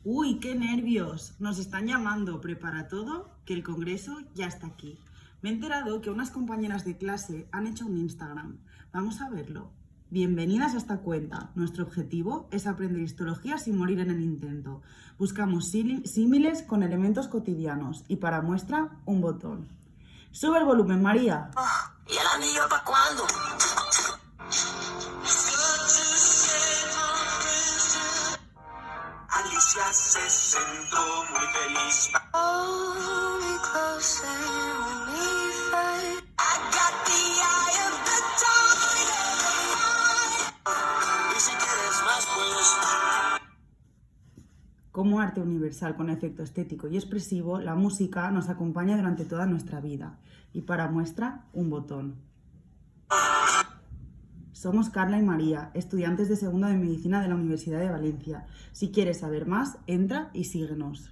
Uy, qué nervios. Nos están llamando. Prepara todo, que el congreso ya está aquí. Me he enterado que unas compañeras de clase han hecho un Instagram. Vamos a verlo. Bienvenidas a esta cuenta. Nuestro objetivo es aprender histología sin morir en el intento. Buscamos símiles con elementos cotidianos y para muestra un botón. Sube el volumen, María. ¿Y el anillo para cuándo? Alicia se sentó muy feliz. Hold me closer when we fight. I got the eye of the tiger. Y si quieres más, pues. Como arte universal con efecto estético y expresivo, la música nos acompaña durante toda nuestra vida. Y para muestra, un botón. Somos Carla y María, estudiantes de segundo de Medicina de la Universidad de Valencia. Si quieres saber más, entra y síguenos.